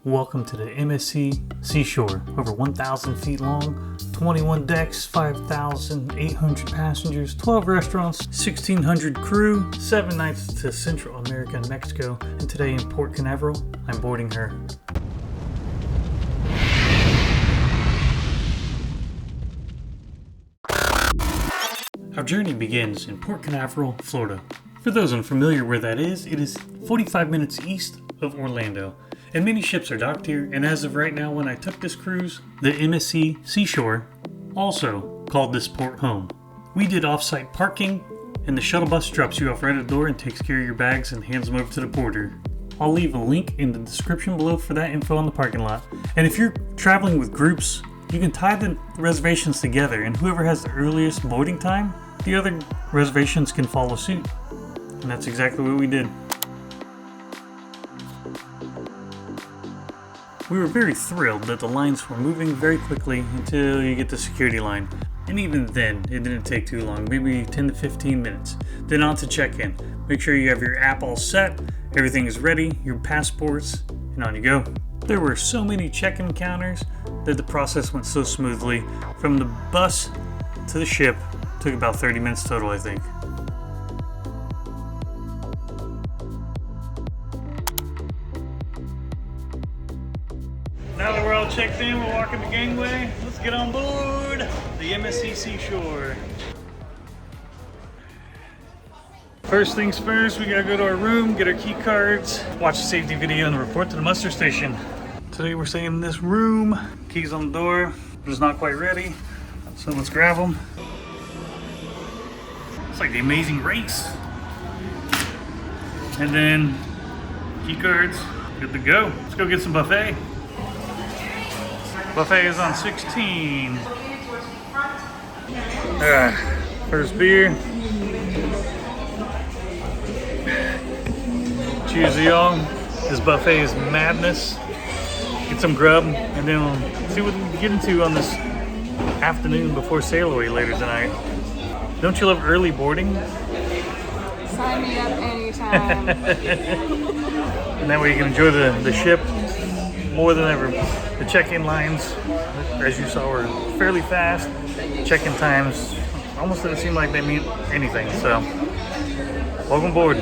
Welcome to the MSC Seashore, over 1,000 feet long, 21 decks, 5,800 passengers, 12 restaurants, 1,600 crew, 7 nights to Central America and Mexico, and today in Port Canaveral, I'm boarding her. Our journey begins in Port Canaveral, Florida. For those unfamiliar where that is, it is 45 minutes east of Orlando. And many ships are docked here, and as of right now when I took this cruise, the MSC Seashore also called this port home. We did off-site parking, and the shuttle bus drops you off right at the door and takes care of your bags and hands them over to the porter. I'll leave a link in the description below for that info on the parking lot. And if you're traveling with groups, you can tie the reservations together, and whoever has the earliest boarding time, the other reservations can follow suit. And that's exactly what we did. We were very thrilled that the lines were moving very quickly until you get the security line. And even then, it didn't take too long, maybe 10 to 15 minutes. Then on to check-in. Make sure you have your app all set, everything is ready, your passports, and on you go. There were so many check-in counters that the process went so smoothly. From the bus to the ship, took about 30 minutes total, I think. Now that we're all checked in, we're walking the gangway. Let's get on board the MSC Seashore. First things first, we gotta go to our room, get our key cards, watch the safety video, and report to the muster station. Today we're staying in this room. Keys on the door, but it's not quite ready, so let's grab them. It's like the Amazing Race. And then key cards, good to go. Let's go get some buffet. Buffet is on 16. First beer. Cheers to y'all. This buffet is madness. Get some grub, and then we'll see what we can get into on this afternoon before sail away later tonight. Don't you love early boarding? Sign me up anytime. And that way you can enjoy the ship more than ever. The check-in lines, as you saw, were fairly fast. Check-in times almost didn't seem like they mean anything, so welcome aboard.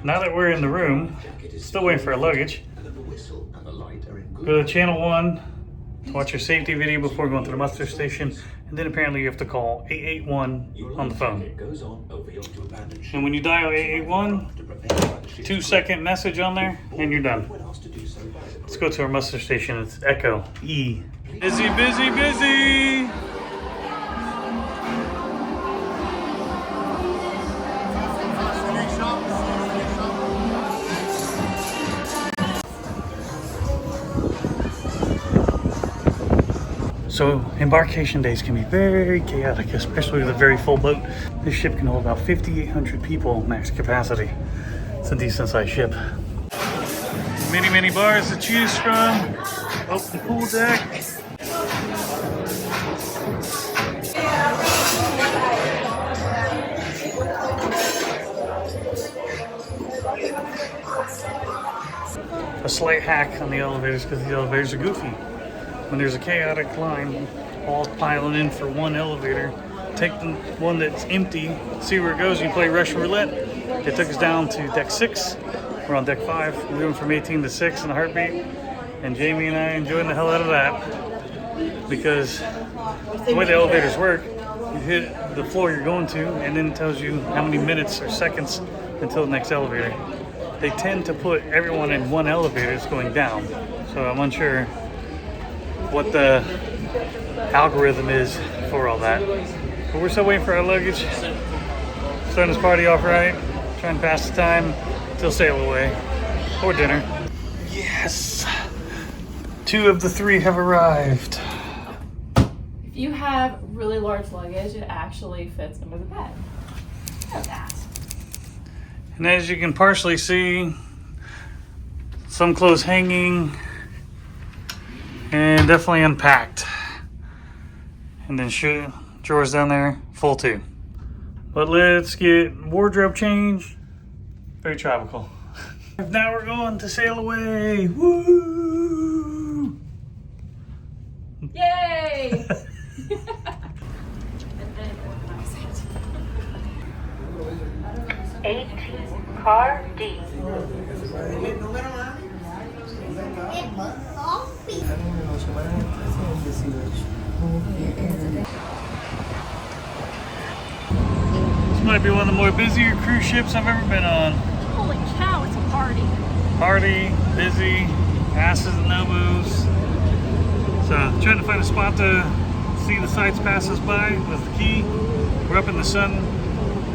Now that we're in the room, still waiting for our luggage, go to channel 1 to watch your safety video before going to the muster station, and then apparently you have to call 881 on the phone. And when you dial 881, 2-second message on there, and you're done. Let's go to our muster station. It's Echo E. Busy, busy, busy! So embarkation days can be very chaotic, especially with a very full boat. This ship can hold about 5,800 people max capacity. It's a decent sized ship. Many bars to choose from. Open pool deck. A slight hack on the elevators because the elevators are goofy. When there's a chaotic line all piling in for one elevator, take the one that's empty, see where it goes, you play Russian roulette. It took us down to deck 6. We're on deck 5. We're doing from 18 to 6 in a heartbeat. And Jamie and I enjoying the hell out of that. Because the way the elevators work, you hit the floor you're going to, and then it tells you how many minutes or seconds until the next elevator. They tend to put everyone in one elevator that's going down. So I'm unsure what the algorithm is for all that. But we're still waiting for our luggage. Starting this party off right. Trying to pass the time till sail away or dinner. Yes! 2 of the 3 have arrived. If you have really large luggage, it actually fits under the bed. Know that. And as you can partially see, some clothes hanging and definitely unpacked. And then drawers down there, full too. But let's get wardrobe change. Very tropical. Now we're going to sail away. Woo! Car D. This might be one of the more busier cruise ships I've ever been on. Holy cow, it's a party. Party, busy, asses and elbows. So trying to find a spot to see the sights pass us by was the key. We're up in the sun.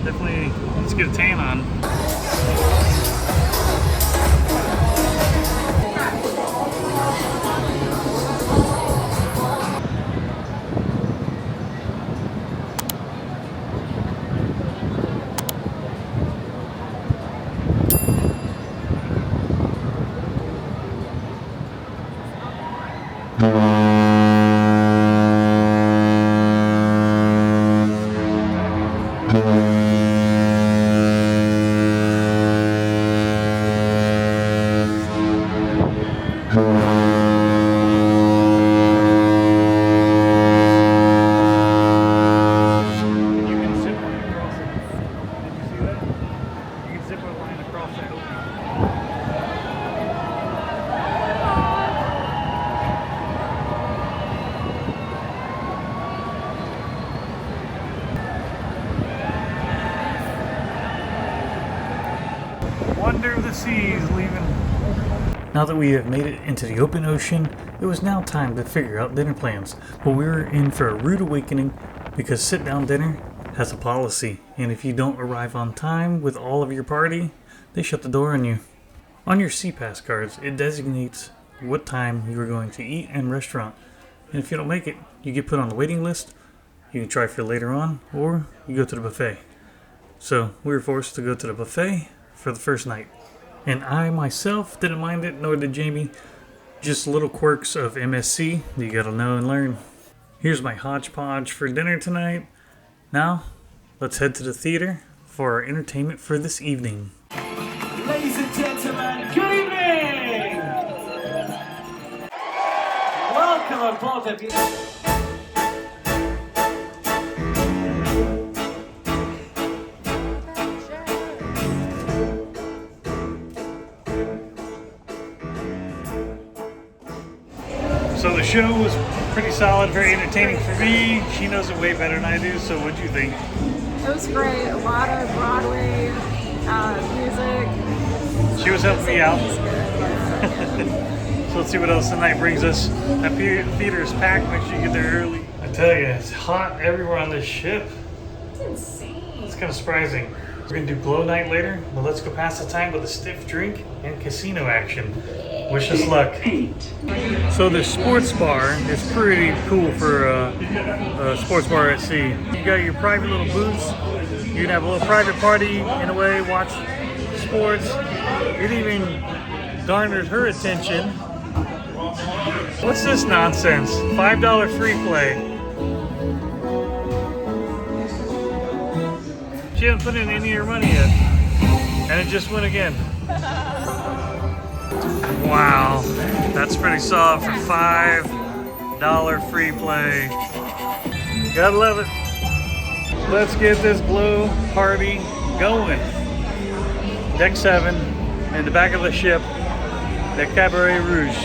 Definitely let's get a tan on. Wonder of the seas leaving. Now that we have made it into the open ocean, it was now time to figure out dinner plans. But we were in for a rude awakening because sit-down dinner has a policy, and if you don't arrive on time with all of your party, they shut the door on you. On your SeaPass cards, it designates what time you are going to eat and restaurant. And if you don't make it, you get put on the waiting list. You can try for later on, or you go to the buffet. So we were forced to go to the buffet for the first night. And I myself didn't mind it, nor did Jamie. Just little quirks of MSC that you gotta know and learn. Here's my hodgepodge for dinner tonight. Now, let's head to the theater for our entertainment for this evening. Ladies and gentlemen, good evening! Welcome aboard the... So the show was pretty solid, very entertaining for me. She knows it way better than I do, so what'd you think? It was great. A lot of Broadway music. She was helping me out. So let's see what else the night brings us. That theater is packed, make sure you get there early. I tell you, it's hot everywhere on this ship. It's insane. It's kind of surprising. We're gonna do glow night later, but let's go pass the time with a stiff drink and casino action. Wish us luck. So the sports bar is pretty cool for a sports bar at sea. You got your private little booths. You can have a little private party in a way, watch sports. It even garnered her attention. What's this nonsense? $5 free play. She hasn't put in any of her money yet. And it just went again. Wow, that's pretty solid for $5 free play. Gotta love it. Let's get this glow party going. Deck 7, in the back of the ship, the Cabaret Rouge.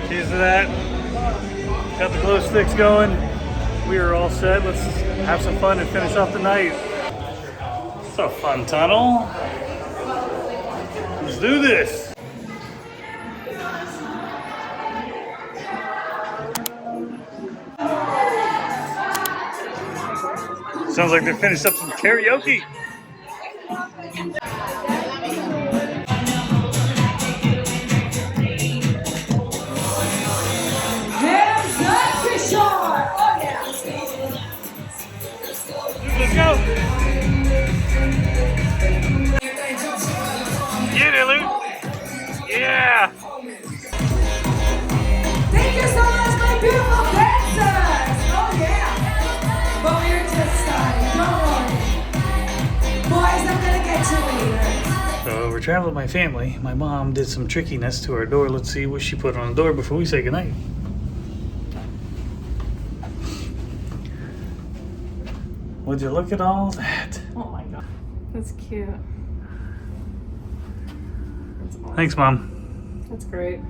Cheers to that. Got the glow sticks going. We are all set. Let's have some fun and finish off the night. It's a fun tunnel. Let's do this. Sounds like they finished up some karaoke. MSC Seashore! Oh yeah! Let's go! Get it, Luke! Yeah! Thank you so much, my beautiful dancers! Oh yeah! But we're just starting, don't worry. Boys, I'm gonna get you later. So we're traveling with my family. My mom did some trickiness to our door. Let's see what she put on the door before we say goodnight. Would you look at all that? Oh my god. That's cute. Thanks, Mom. That's great.